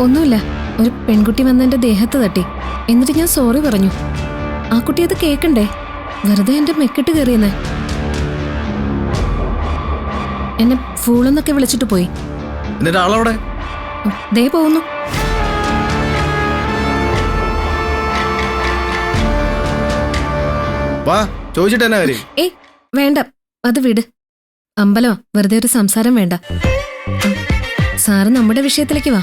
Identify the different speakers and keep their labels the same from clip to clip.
Speaker 1: ഒന്നുമില്ല, ഒരു പെൺകുട്ടി വന്ന് എന്റെ ദേഹത്ത് തട്ടി. എന്നിട്ട് ഞാൻ സോറി പറഞ്ഞു. ആ കുട്ടി അത് കേക്കണ്ടേ? വെറുതെ എന്റെ മെക്കിട്ട് കയറിയെന്ന്. എന്നെ ഫൂളെന്നൊക്കെ വിളിച്ചിട്ട് പോയി.
Speaker 2: എന്നിട്ട് ആളവിടെ
Speaker 1: ദേ പോകുന്നു.
Speaker 2: വാ, ചോദിച്ചിട്ട് എന്നാ കാര്യം?
Speaker 1: ഏയ് വേണ്ട, അത് വിട്. അമ്പലമാ, വെറുതെ ഒരു സംസാരം വേണ്ട. സാറ് നമ്മുടെ വിഷയത്തിലേക്ക് വാ.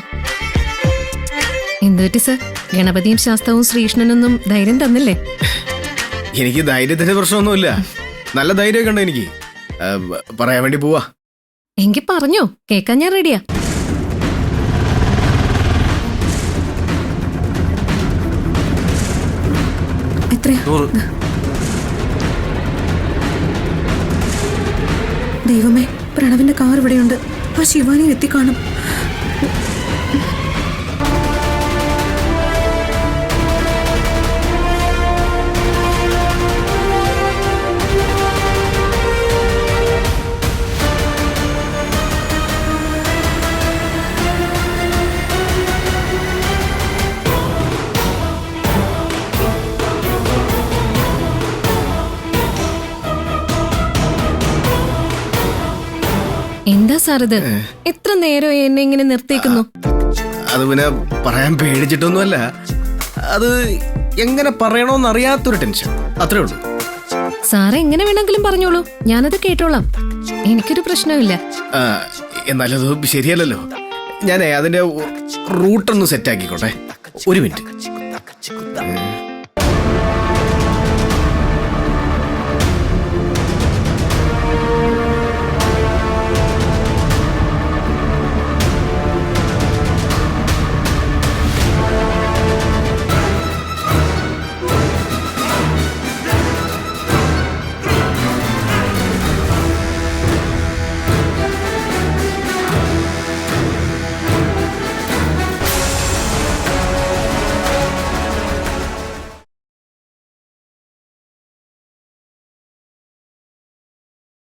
Speaker 1: എന്തുപറ്റി സർ? ഗണപതിയും ശാസ്ത്രവും ശ്രീകൃഷ്ണനൊന്നും ധൈര്യം തന്നില്ലേ?
Speaker 2: എനിക്ക് ധൈര്യത്തിന്റെ പ്രശ്നമൊന്നുമില്ല, നല്ല ധൈര്യമൊക്കെ ഉണ്ട് എനിക്ക്. പറയാൻ വേണ്ടി പോവാ.
Speaker 1: എങ്കി പറഞ്ഞോ, കേക്കാൻ ഞാൻ റെഡിയാ.
Speaker 3: എത്രയാ?
Speaker 2: 100.
Speaker 3: ദൈവമേ, പ്രണവിന്റെ കാർ ഇവിടെയുണ്ട്. ആ ശിവാനി എത്തിക്കാണും.
Speaker 1: എന്താ സാർ ഇത്? എത്ര നേരം എന്നെ ഇങ്ങനെ നിർത്തിക്കുന്നു?
Speaker 2: അത് പിന്നെ പറയാൻ പേടിച്ചിട്ടൊന്നുമല്ല, അത് എങ്ങനെ പറയണോന്നറിയാത്തൊരു ടെൻഷൻ, അത്രേ ഉള്ളൂ.
Speaker 1: സാറ് എങ്ങനെ വേണമെങ്കിലും പറഞ്ഞോളൂ, ഞാനത് കേട്ടോളാം. എനിക്കൊരു പ്രശ്നമില്ല.
Speaker 2: എന്നാലത് ശരിയല്ലല്ലോ. ഞാൻ അതിന്റെ റൂട്ടൊന്ന് സെറ്റ് ആക്കിക്കോട്ടെ. ഒരു മിനിറ്റ്.